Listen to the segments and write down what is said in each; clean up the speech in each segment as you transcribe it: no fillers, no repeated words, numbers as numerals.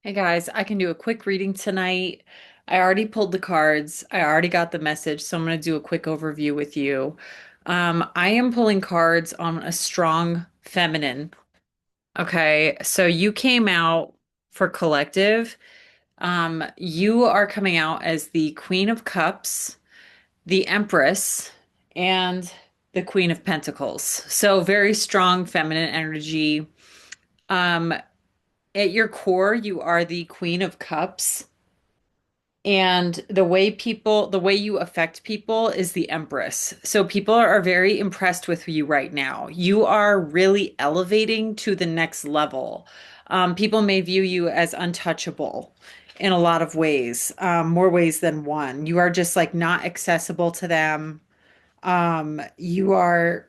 Hey guys, I can do a quick reading tonight. I already pulled the cards. I already got the message, so I'm going to do a quick overview with you. I am pulling cards on a strong feminine. Okay, so you came out for collective. You are coming out as the Queen of Cups, the Empress, and the Queen of Pentacles. So very strong feminine energy. Um, at your core, you are the Queen of Cups. And the way you affect people is the Empress. So people are very impressed with you right now. You are really elevating to the next level. People may view you as untouchable in a lot of ways, more ways than one. You are just like not accessible to them. You are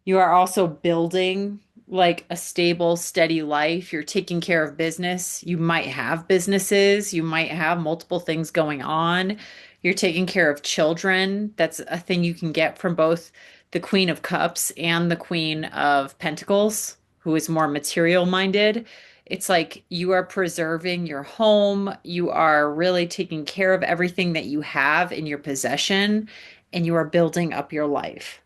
You are also building like a stable, steady life. You're taking care of business. You might have businesses. You might have multiple things going on. You're taking care of children. That's a thing you can get from both the Queen of Cups and the Queen of Pentacles, who is more material minded. It's like you are preserving your home. You are really taking care of everything that you have in your possession, and you are building up your life.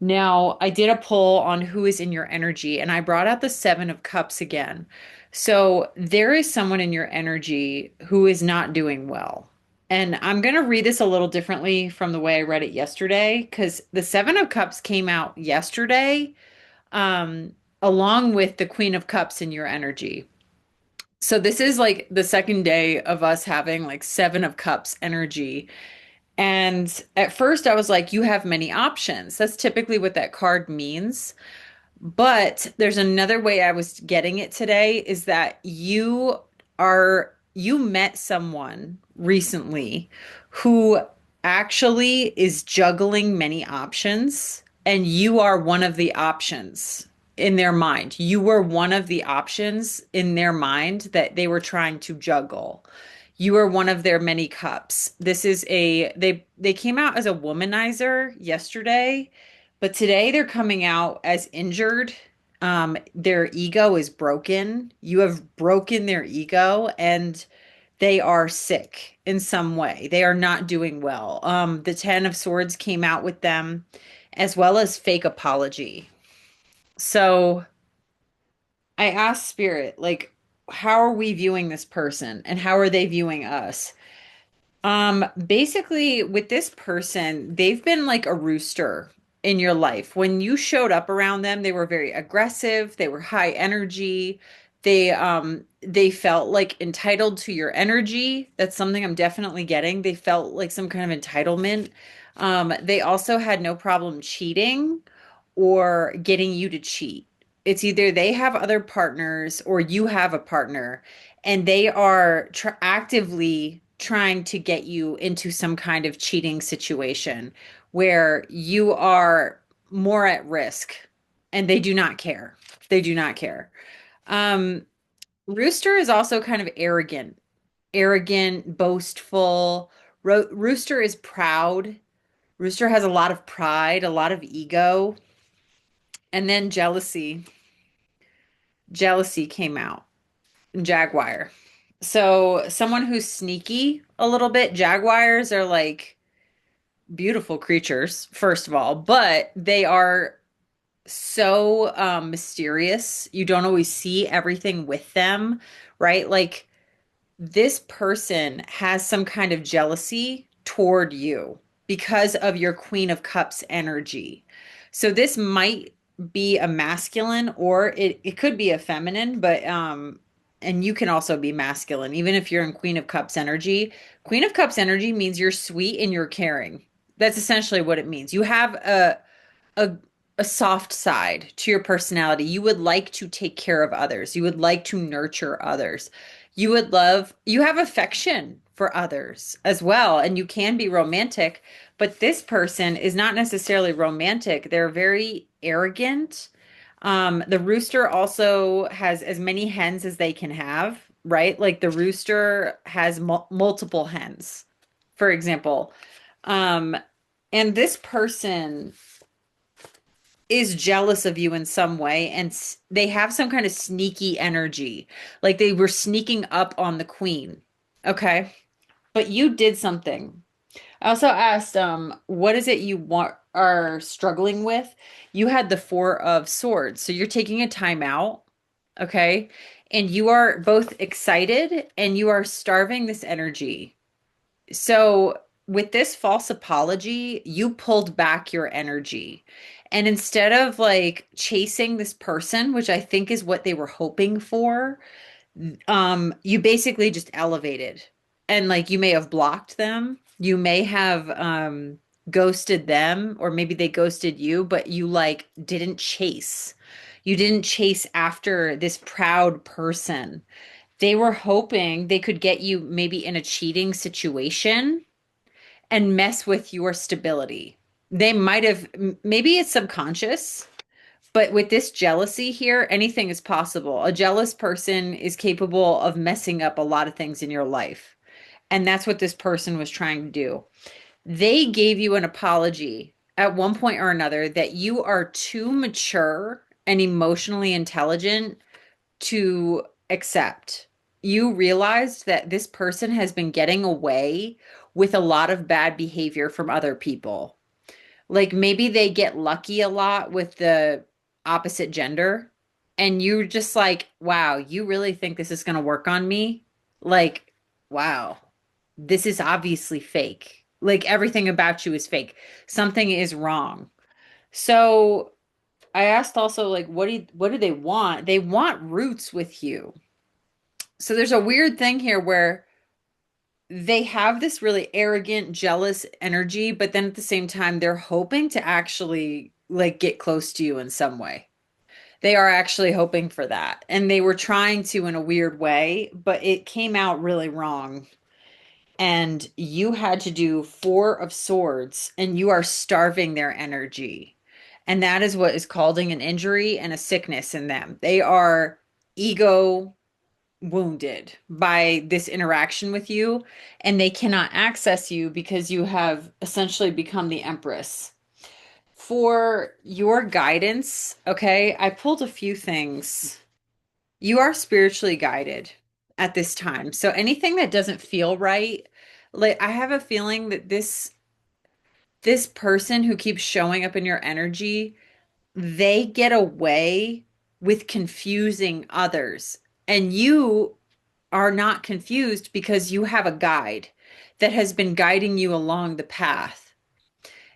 Now, I did a poll on who is in your energy, and I brought out the Seven of Cups again. So, there is someone in your energy who is not doing well. And I'm going to read this a little differently from the way I read it yesterday, because the Seven of Cups came out yesterday, um, along with the Queen of Cups in your energy. So, this is like the second day of us having like Seven of Cups energy. And at first, I was like, you have many options. That's typically what that card means. But there's another way I was getting it today is that you met someone recently who actually is juggling many options, and you are one of the options in their mind. You were one of the options in their mind that they were trying to juggle. You are one of their many cups. They came out as a womanizer yesterday, but today they're coming out as injured. Their ego is broken. You have broken their ego and they are sick in some way. They are not doing well. The Ten of Swords came out with them as well as fake apology. So I asked Spirit, like, how are we viewing this person and how are they viewing us? Basically with this person, they've been like a rooster in your life. When you showed up around them, they were very aggressive, they were high energy. They felt like entitled to your energy. That's something I'm definitely getting. They felt like some kind of entitlement. They also had no problem cheating or getting you to cheat. It's either they have other partners or you have a partner, and they are actively trying to get you into some kind of cheating situation where you are more at risk, and they do not care. They do not care. Um, Rooster is also kind of arrogant, boastful. Rooster is proud. Rooster has a lot of pride, a lot of ego, and then jealousy. Jealousy came out. Jaguar. So someone who's sneaky a little bit. Jaguars are like beautiful creatures, first of all, but they are so mysterious. You don't always see everything with them, right? Like this person has some kind of jealousy toward you because of your Queen of Cups energy. So this might be a masculine or it could be a feminine, but and you can also be masculine even if you're in Queen of Cups energy. Queen of Cups energy means you're sweet and you're caring. That's essentially what it means. You have a a soft side to your personality. You would like to take care of others. You would like to nurture others. You have affection for others as well, and you can be romantic, but this person is not necessarily romantic. They're very arrogant. The rooster also has as many hens as they can have, right? Like the rooster has multiple hens, for example. Um, and this person is jealous of you in some way, and they have some kind of sneaky energy. Like they were sneaking up on the queen. Okay. But you did something. I also asked, what is it you want are struggling with? You had the Four of Swords, so you're taking a time out, okay? And you are both excited and you are starving this energy. So with this false apology, you pulled back your energy. And instead of like chasing this person, which I think is what they were hoping for, you basically just elevated. And like you may have blocked them, you may have ghosted them, or maybe they ghosted you, but you like didn't chase. You didn't chase after this proud person. They were hoping they could get you maybe in a cheating situation and mess with your stability. They might have, maybe it's subconscious, but with this jealousy here, anything is possible. A jealous person is capable of messing up a lot of things in your life. And that's what this person was trying to do. They gave you an apology at one point or another that you are too mature and emotionally intelligent to accept. You realized that this person has been getting away with a lot of bad behavior from other people. Like maybe they get lucky a lot with the opposite gender, and you're just like, wow, you really think this is going to work on me? Like, wow, this is obviously fake. Like everything about you is fake. Something is wrong. So I asked also, like, what do they want? They want roots with you. So there's a weird thing here where they have this really arrogant, jealous energy, but then at the same time, they're hoping to actually like get close to you in some way. They are actually hoping for that. And they were trying to in a weird way, but it came out really wrong. And you had to do Four of Swords, and you are starving their energy. And that is what is causing an injury and a sickness in them. They are ego wounded by this interaction with you, and they cannot access you because you have essentially become the Empress. For your guidance, okay, I pulled a few things. You are spiritually guided at this time. So anything that doesn't feel right, like I have a feeling that this person who keeps showing up in your energy, they get away with confusing others. And you are not confused because you have a guide that has been guiding you along the path.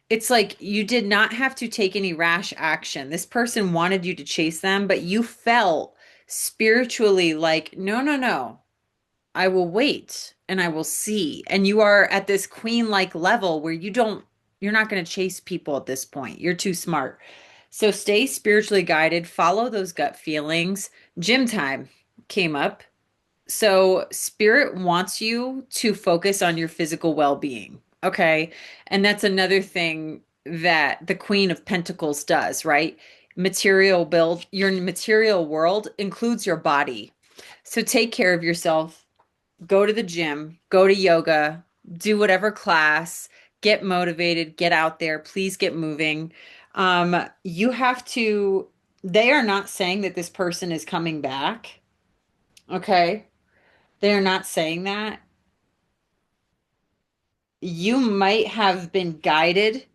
It's like you did not have to take any rash action. This person wanted you to chase them, but you felt spiritually like, no, no, no, I will wait and I will see. And you are at this queen-like level where you're not going to chase people at this point. You're too smart. So stay spiritually guided, follow those gut feelings. Gym time came up. So, spirit wants you to focus on your physical well-being. Okay. And that's another thing that the Queen of Pentacles does, right? Material build, your material world includes your body. So, take care of yourself, go to the gym, go to yoga, do whatever class, get motivated, get out there, please get moving. You have to, they are not saying that this person is coming back. Okay. They're not saying that. You might have been guided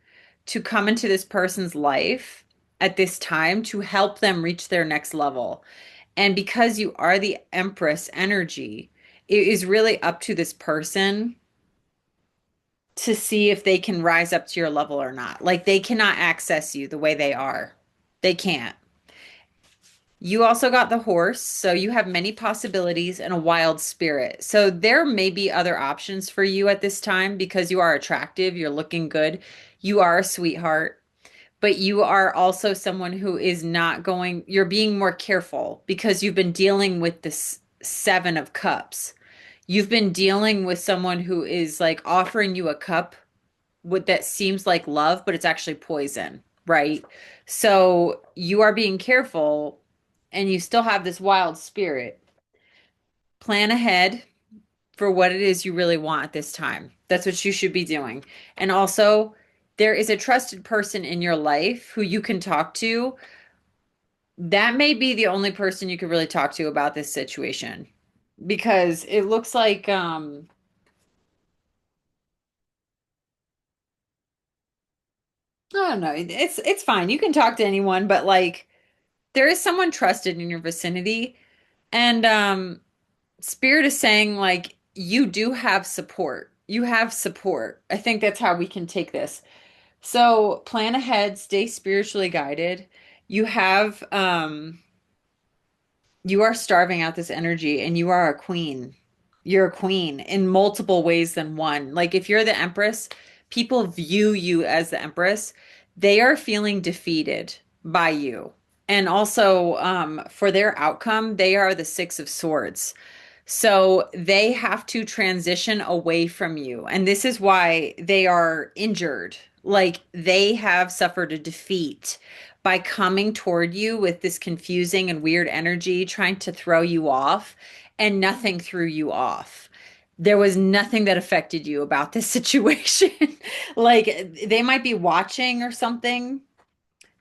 to come into this person's life at this time to help them reach their next level. And because you are the Empress energy, it is really up to this person to see if they can rise up to your level or not. Like they cannot access you the way they are. They can't. You also got the horse, so you have many possibilities and a wild spirit. So there may be other options for you at this time because you are attractive, you're looking good, you are a sweetheart, but you are also someone who is not going, you're being more careful because you've been dealing with this Seven of Cups. You've been dealing with someone who is like offering you a cup with that seems like love, but it's actually poison, right? So you are being careful and you still have this wild spirit. Plan ahead for what it is you really want at this time. That's what you should be doing. And also, there is a trusted person in your life who you can talk to. That may be the only person you could really talk to about this situation because it looks like I don't know. It's fine. You can talk to anyone, but like there is someone trusted in your vicinity, and Spirit is saying like you do have support. You have support. I think that's how we can take this. So plan ahead, stay spiritually guided. You have you are starving out this energy and you are a queen. You're a queen in multiple ways than one. Like if you're the Empress, people view you as the Empress. They are feeling defeated by you. And also, for their outcome, they are the Six of Swords. So they have to transition away from you. And this is why they are injured. Like they have suffered a defeat by coming toward you with this confusing and weird energy, trying to throw you off, and nothing threw you off. There was nothing that affected you about this situation. Like they might be watching or something.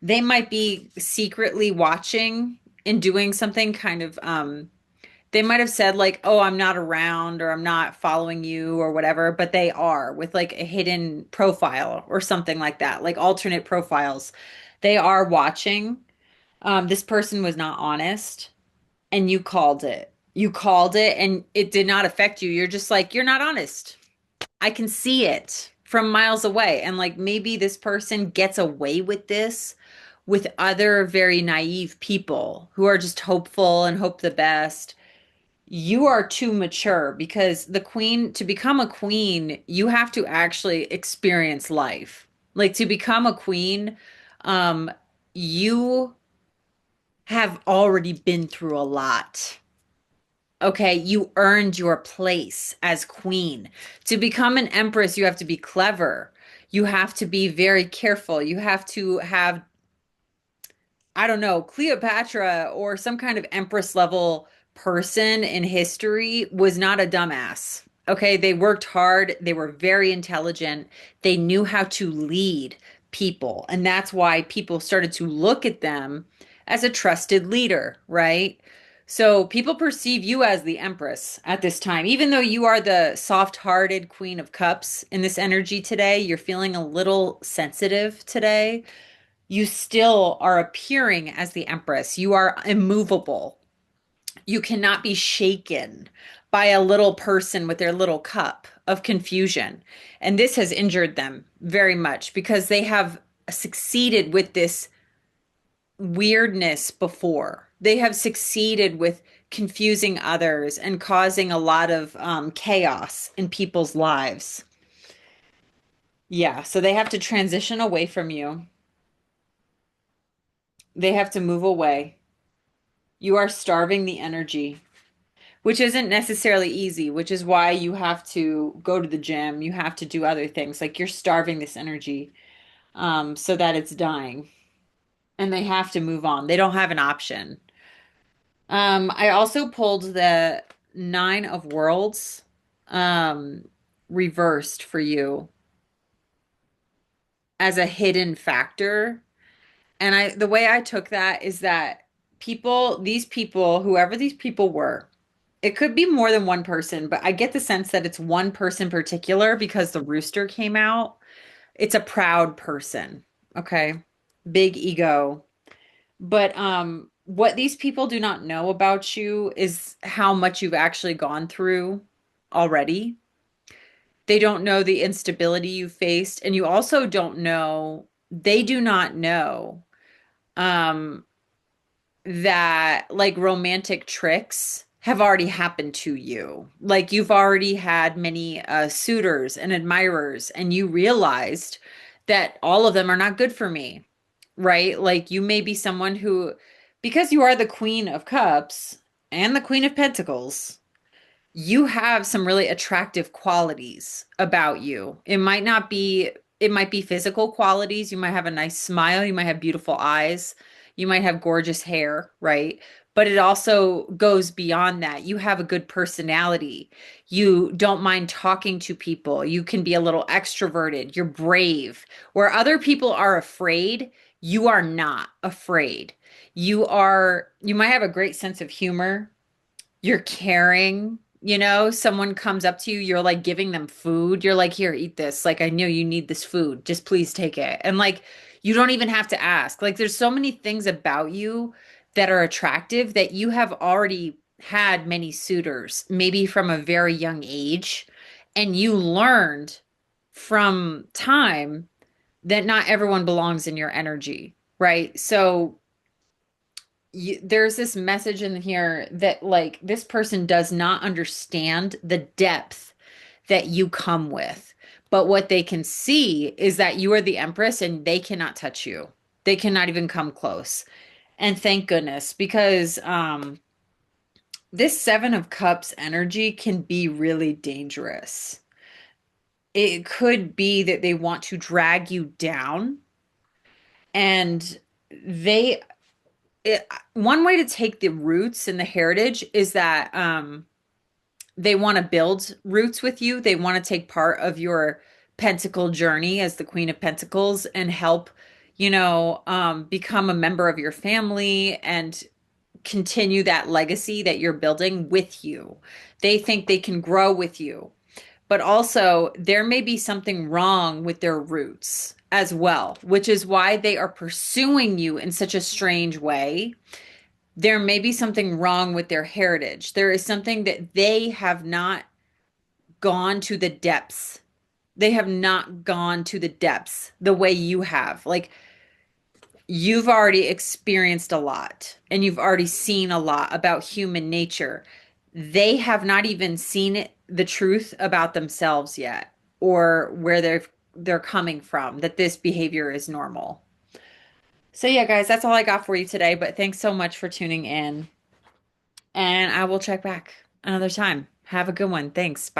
They might be secretly watching and doing something kind of they might have said like, "Oh, I'm not around," or "I'm not following you," or whatever, but they are with like a hidden profile or something like that, like alternate profiles. They are watching. This person was not honest, and you called it. You called it, and it did not affect you. You're just like, "You're not honest." I can see it from miles away. And like maybe this person gets away with this with other very naive people who are just hopeful and hope the best. You are too mature because the queen, to become a queen, you have to actually experience life. Like to become a queen, um, you have already been through a lot. Okay, you earned your place as queen. To become an empress, you have to be clever. You have to be very careful. You have to have, I don't know, Cleopatra or some kind of empress level person in history was not a dumbass. Okay, they worked hard, they were very intelligent, they knew how to lead people. And that's why people started to look at them as a trusted leader, right? So people perceive you as the empress at this time. Even though you are the soft-hearted queen of cups in this energy today, you're feeling a little sensitive today, you still are appearing as the Empress. You are immovable. You cannot be shaken by a little person with their little cup of confusion. And this has injured them very much because they have succeeded with this weirdness before. They have succeeded with confusing others and causing a lot of chaos in people's lives. Yeah, so they have to transition away from you. They have to move away. You are starving the energy, which isn't necessarily easy, which is why you have to go to the gym. You have to do other things. Like you're starving this energy, so that it's dying. And they have to move on. They don't have an option. I also pulled the Nine of Worlds, um, reversed for you as a hidden factor. And the way I took that is that these people, whoever these people were, it could be more than one person, but I get the sense that it's one person particular because the rooster came out. It's a proud person, okay? Big ego. But what these people do not know about you is how much you've actually gone through already. They don't know the instability you faced, and you also don't know, they do not know um that like romantic tricks have already happened to you. Like you've already had many suitors and admirers, and you realized that all of them are not good for me, right? Like you may be someone who, because you are the Queen of Cups and the Queen of Pentacles, you have some really attractive qualities about you. It might be physical qualities. You might have a nice smile, you might have beautiful eyes, You might have gorgeous hair, right? But it also goes beyond that. You have a good personality. You don't mind talking to people. You can be a little extroverted. You're brave. Where other people are afraid, you are not afraid. You might have a great sense of humor. You're caring, someone comes up to you, you're like giving them food. You're like, here, eat this. Like, I know you need this food. Just please take it. And like, you don't even have to ask. Like, there's so many things about you that are attractive that you have already had many suitors, maybe from a very young age. And you learned from time that not everyone belongs in your energy, right? So, there's this message in here that like this person does not understand the depth that you come with. But what they can see is that you are the Empress and they cannot touch you. They cannot even come close. And thank goodness, because this Seven of Cups energy can be really dangerous. It could be that they want to drag you down and they one way to take the roots and the heritage is that they want to build roots with you. They want to take part of your pentacle journey as the Queen of Pentacles and help, become a member of your family and continue that legacy that you're building with you. They think they can grow with you, but also there may be something wrong with their roots as well, which is why they are pursuing you in such a strange way. There may be something wrong with their heritage. There is something that they have not gone to the depths. They have not gone to the depths the way you have. Like, you've already experienced a lot and you've already seen a lot about human nature. They have not even seen the truth about themselves yet, or where they're coming from, that this behavior is normal. So yeah, guys, that's all I got for you today, but thanks so much for tuning in. And I will check back another time. Have a good one. Thanks. Bye.